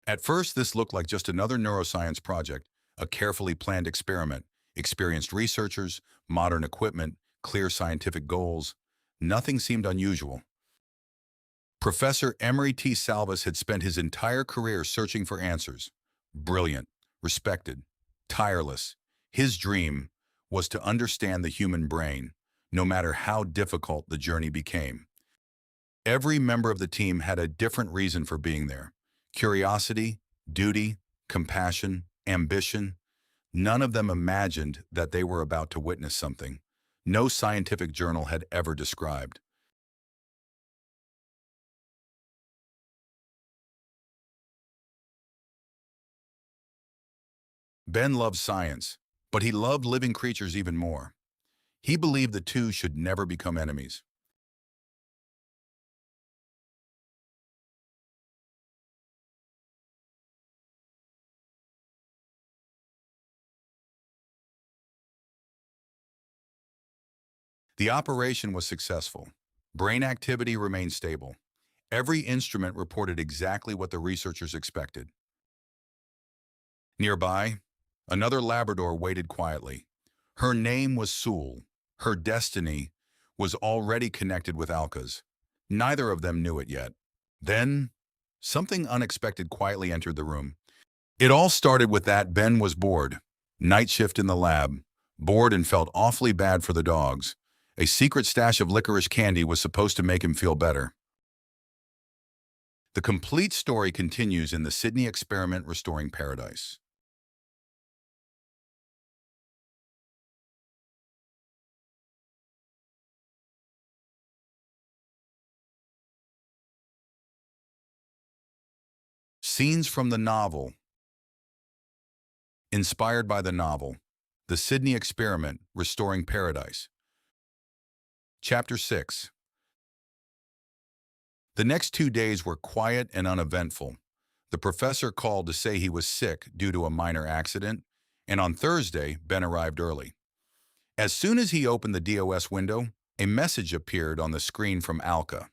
At first, this looked like just another neuroscience project, a carefully planned experiment, experienced researchers, modern equipment, clear scientific goals. Nothing seemed unusual. Professor Emery T. Salvis had spent his entire career searching for answers. Brilliant, respected, tireless. His dream was to understand the human brain, no matter how difficult the journey became. Every member of the team had a different reason for being there. Curiosity, duty, compassion, ambition. None of them imagined that they were about to witness something no scientific journal had ever described. Ben loved science, but he loved living creatures even more. He believed the two should never become enemies. The operation was successful. Brain activity remained stable. Every instrument reported exactly what the researchers expected. Nearby, another Labrador waited quietly. Her name was Sewell. Her destiny was already connected with Alka's. Neither of them knew it yet. Then, something unexpected quietly entered the room. It all started with that Ben was bored. Night shift in the lab. Bored and felt awfully bad for the dogs. A secret stash of licorice candy was supposed to make him feel better. The complete story continues in the Sydney experiment Restoring Paradise. Scenes from the novel, inspired by the novel, The Sydney Experiment, Restoring Paradise. Chapter 6. The next 2 days were quiet and uneventful. The professor called to say he was sick due to a minor accident, and on Thursday, Ben arrived early. As soon as he opened the DOS window, a message appeared on the screen from Alka.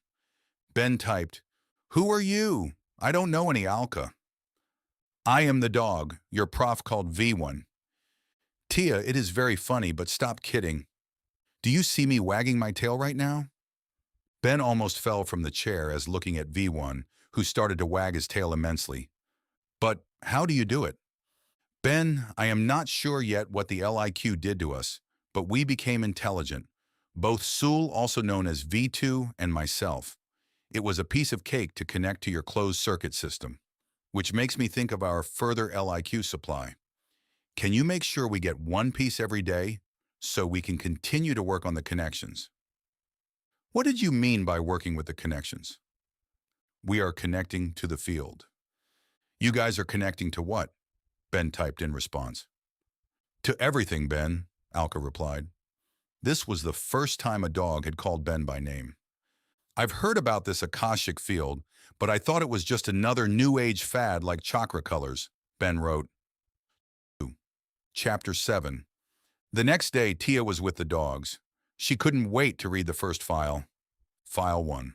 Ben typed, "Who are you? I don't know any Alka." "I am the dog. Your prof called V1. Tia, it is very funny, but stop kidding. Do you see me wagging my tail right now?" Ben almost fell from the chair as looking at V1, who started to wag his tail immensely. "But how do you do it?" "Ben, I am not sure yet what the LIQ did to us, but we became intelligent. Both Sewell, also known as V2, and myself. It was a piece of cake to connect to your closed circuit system, which makes me think of our further LIQ supply. Can you make sure we get one piece every day so we can continue to work on the connections?" "What did you mean by working with the connections?" "We are connecting to the field." "You guys are connecting to what?" Ben typed in response. "To everything, Ben," Alka replied. This was the first time a dog had called Ben by name. "I've heard about this Akashic field, but I thought it was just another New Age fad like chakra colors," Ben wrote. Chapter 7. The next day, Tia was with the dogs. She couldn't wait to read the first file. File 1.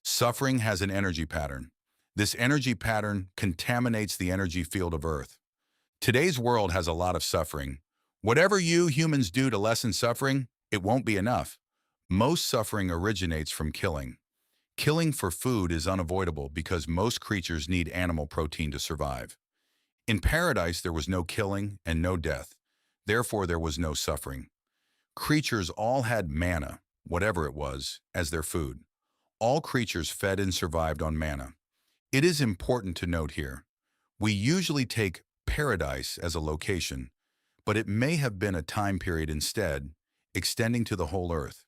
Suffering has an energy pattern. This energy pattern contaminates the energy field of Earth. Today's world has a lot of suffering. Whatever you humans do to lessen suffering, it won't be enough. Most suffering originates from killing. Killing for food is unavoidable because most creatures need animal protein to survive. In paradise, there was no killing and no death. Therefore, there was no suffering. Creatures all had manna, whatever it was, as their food. All creatures fed and survived on manna. It is important to note here, we usually take paradise as a location, but it may have been a time period instead, extending to the whole earth.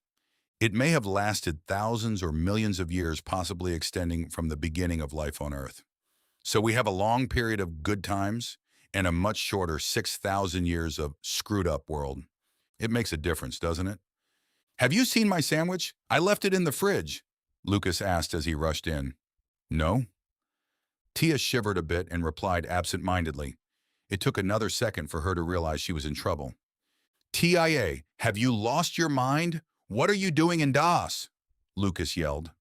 It may have lasted thousands or millions of years, possibly extending from the beginning of life on earth. So we have a long period of good times and a much shorter 6,000 years of screwed up world. It makes a difference, doesn't it? "Have you seen my sandwich? I left it in the fridge," Lucas asked as he rushed in. "No?" Tia shivered a bit and replied absent-mindedly. It took another second for her to realize she was in trouble. "TIA, have you lost your mind? What are you doing in DOS?" Lucas yelled.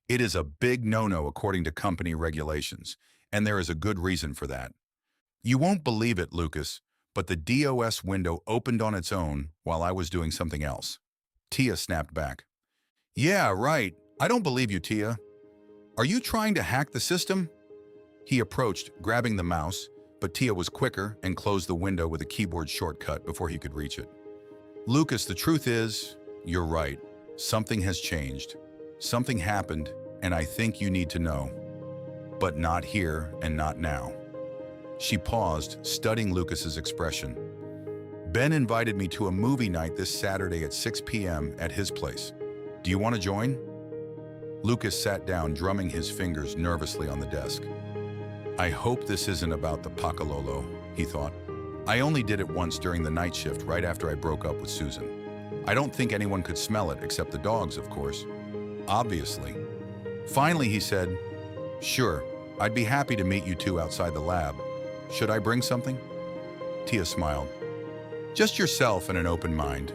It is a big no-no according to company regulations. and there is a good reason for that. You won't believe it, Lucas, but the DOS window opened on its own while I was doing something else. Tia snapped back. Yeah, right. I don't believe you, Tia. Are you trying to hack the system? He approached, grabbing the mouse, but Tia was quicker and closed the window with a keyboard shortcut before he could reach it. Lucas, the truth is, you're right. Something has changed. Something happened, and I think you need to know. But not here and not now. She paused, studying Lucas's expression. Ben invited me to a movie night this Saturday at 6 p.m. at his place. Do you want to join? Lucas sat down, drumming his fingers nervously on the desk. I hope this isn't about the Pakalolo, he thought. I only did it once during the night shift right after I broke up with Susan. I don't think anyone could smell it except the dogs, of course. Obviously. Finally, he said, Sure, I'd be happy to meet you two outside the lab. Should I bring something? Tia smiled. Just yourself and an open mind.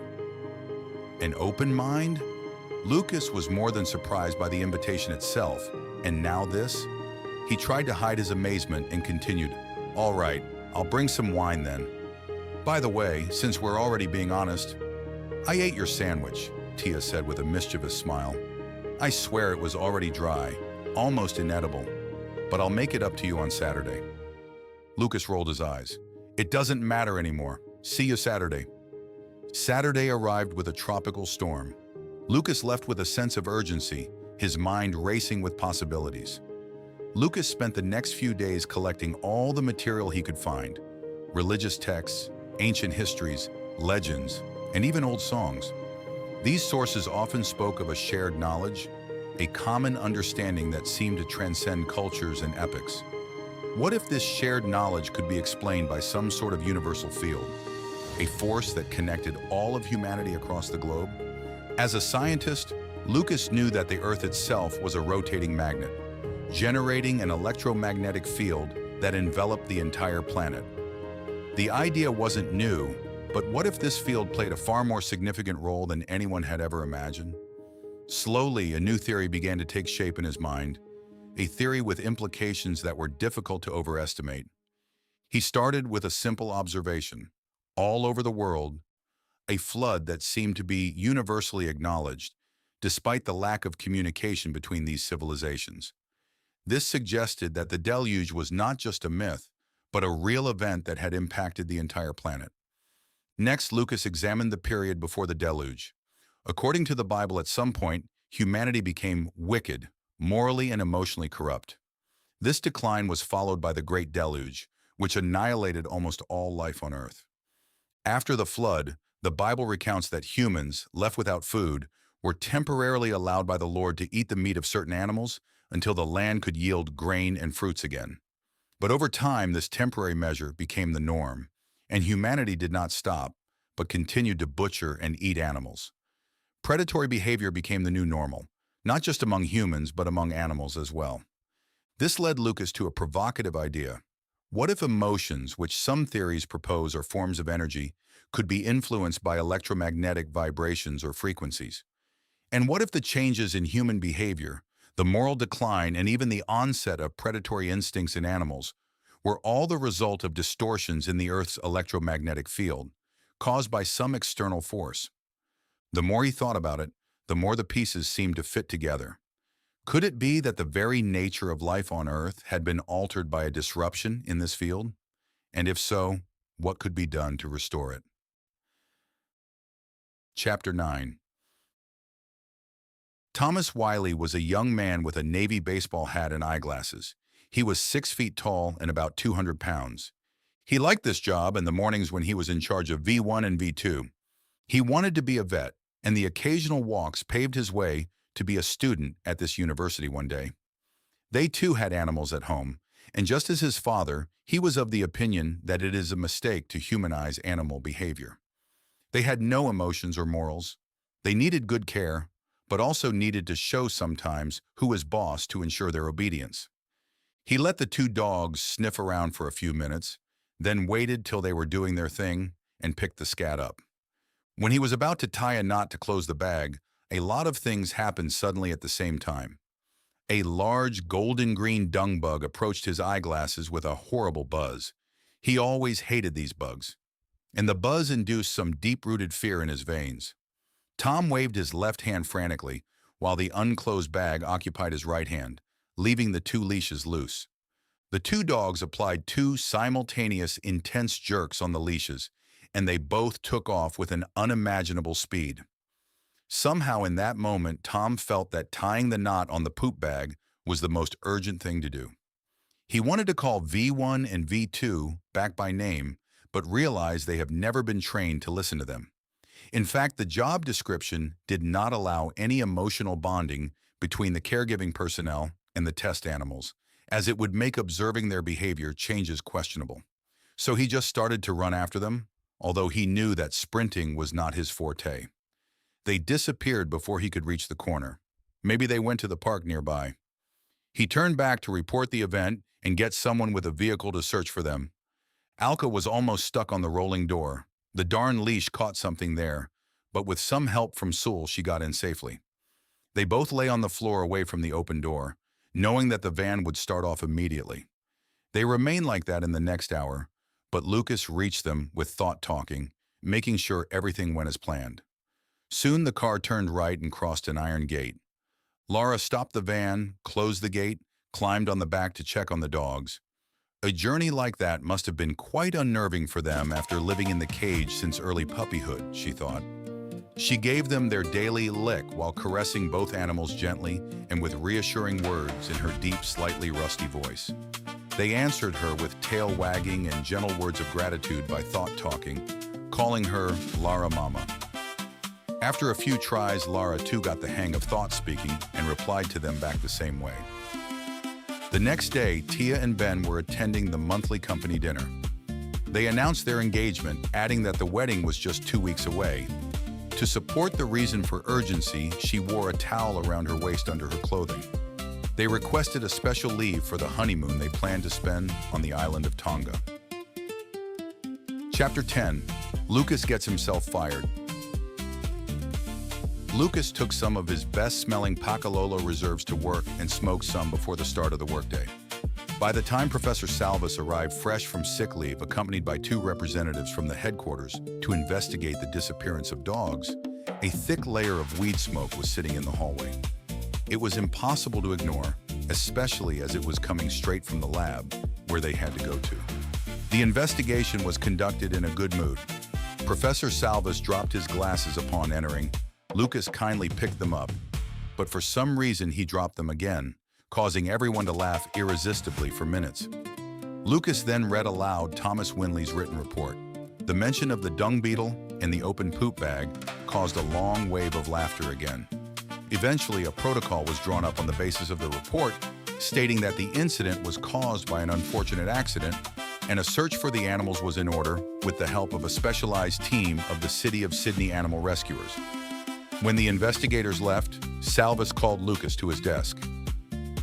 An open mind? Lucas was more than surprised by the invitation itself, and now this? He tried to hide his amazement and continued, All right, I'll bring some wine then. By the way, since we're already being honest, I ate your sandwich, Tia said with a mischievous smile. I swear it was already dry, almost inedible, but I'll make it up to you on Saturday. Lucas rolled his eyes. It doesn't matter anymore. See you Saturday. Saturday arrived with a tropical storm. Lucas left with a sense of urgency, his mind racing with possibilities. Lucas spent the next few days collecting all the material he could find, religious texts, ancient histories, legends, and even old songs. These sources often spoke of a shared knowledge, a common understanding that seemed to transcend cultures and epochs. What if this shared knowledge could be explained by some sort of universal field, a force that connected all of humanity across the globe? As a scientist, Lucas knew that the Earth itself was a rotating magnet, generating an electromagnetic field that enveloped the entire planet. The idea wasn't new, but what if this field played a far more significant role than anyone had ever imagined? Slowly, a new theory began to take shape in his mind, a theory with implications that were difficult to overestimate. He started with a simple observation. All over the world, a flood that seemed to be universally acknowledged, despite the lack of communication between these civilizations. This suggested that the deluge was not just a myth, but a real event that had impacted the entire planet. Next, Lucas examined the period before the deluge. According to the Bible, at some point, humanity became wicked, morally and emotionally corrupt. This decline was followed by the Great Deluge, which annihilated almost all life on Earth. After the flood, the Bible recounts that humans, left without food, were temporarily allowed by the Lord to eat the meat of certain animals until the land could yield grain and fruits again. But over time, this temporary measure became the norm, and humanity did not stop, but continued to butcher and eat animals. Predatory behavior became the new normal, not just among humans, but among animals as well. This led Lucas to a provocative idea. What if emotions, which some theories propose are forms of energy, could be influenced by electromagnetic vibrations or frequencies? And what if the changes in human behavior, the moral decline, and even the onset of predatory instincts in animals were all the result of distortions in the Earth's electromagnetic field, caused by some external force? The more he thought about it, the more the pieces seemed to fit together. Could it be that the very nature of life on Earth had been altered by a disruption in this field? And if so, what could be done to restore it? Chapter 9. Thomas Wiley was a young man with a Navy baseball hat and eyeglasses. He was 6 feet tall and about 200 pounds. He liked this job in the mornings when he was in charge of V1 and V2. He wanted to be a vet, and the occasional walks paved his way to be a student at this university one day. They too had animals at home, and just as his father, he was of the opinion that it is a mistake to humanize animal behavior. They had no emotions or morals. They needed good care, but also needed to show sometimes who was boss to ensure their obedience. He let the 2 dogs sniff around for a few minutes, then waited till they were doing their thing and picked the scat up. When he was about to tie a knot to close the bag, a lot of things happened suddenly at the same time. A large golden-green dung bug approached his eyeglasses with a horrible buzz. He always hated these bugs, and the buzz induced some deep-rooted fear in his veins. Tom waved his left hand frantically, while the unclosed bag occupied his right hand, leaving the two leashes loose. The two dogs applied two simultaneous intense jerks on the leashes, and they both took off with an unimaginable speed. Somehow in that moment, Tom felt that tying the knot on the poop bag was the most urgent thing to do. He wanted to call V1 and V2 back by name, but realized they have never been trained to listen to them. In fact, the job description did not allow any emotional bonding between the caregiving personnel and the test animals, as it would make observing their behavior changes questionable. So he just started to run after them, although he knew that sprinting was not his forte. They disappeared before he could reach the corner. Maybe they went to the park nearby. He turned back to report the event and get someone with a vehicle to search for them. Alka was almost stuck on the rolling door. The darn leash caught something there, but with some help from Sewell, she got in safely. They both lay on the floor away from the open door, knowing that the van would start off immediately. They remained like that in the next hour, but Lucas reached them with thought-talking, making sure everything went as planned. Soon the car turned right and crossed an iron gate. Laura stopped the van, closed the gate, climbed on the back to check on the dogs. A journey like that must have been quite unnerving for them after living in the cage since early puppyhood, she thought. She gave them their daily lick while caressing both animals gently and with reassuring words in her deep, slightly rusty voice. They answered her with tail wagging and gentle words of gratitude by thought-talking, calling her Lara Mama. After a few tries, Lara too got the hang of thought-speaking and replied to them back the same way. The next day, Tia and Ben were attending the monthly company dinner. They announced their engagement, adding that the wedding was just 2 weeks away. To support the reason for urgency, she wore a towel around her waist under her clothing. They requested a special leave for the honeymoon they planned to spend on the island of Tonga. Chapter 10. Lucas gets himself fired. Lucas took some of his best-smelling Pakalolo reserves to work and smoked some before the start of the workday. By the time Professor Salvis arrived fresh from sick leave, accompanied by 2 representatives from the headquarters to investigate the disappearance of dogs, a thick layer of weed smoke was sitting in the hallway. It was impossible to ignore, especially as it was coming straight from the lab, where they had to go to. The investigation was conducted in a good mood. Professor Salvis dropped his glasses upon entering. Lucas kindly picked them up, but for some reason he dropped them again, causing everyone to laugh irresistibly for minutes. Lucas then read aloud Thomas Winley's written report. The mention of the dung beetle and the open poop bag caused a long wave of laughter again. Eventually, a protocol was drawn up on the basis of the report, stating that the incident was caused by an unfortunate accident, and a search for the animals was in order with the help of a specialized team of the City of Sydney Animal Rescuers. When the investigators left, Salvis called Lucas to his desk.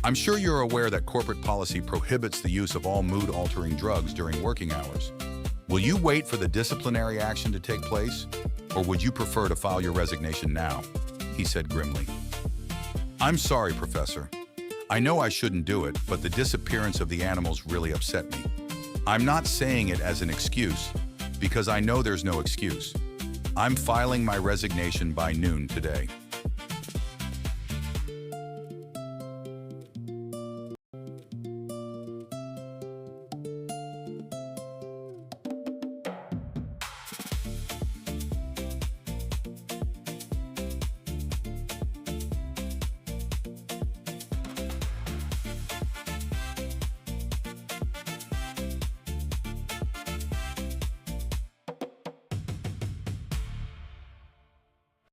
I'm sure you're aware that corporate policy prohibits the use of all mood-altering drugs during working hours. Will you wait for the disciplinary action to take place, or would you prefer to file your resignation now? He said grimly. I'm sorry, Professor. I know I shouldn't do it, but the disappearance of the animals really upset me. I'm not saying it as an excuse, because I know there's no excuse. I'm filing my resignation by noon today.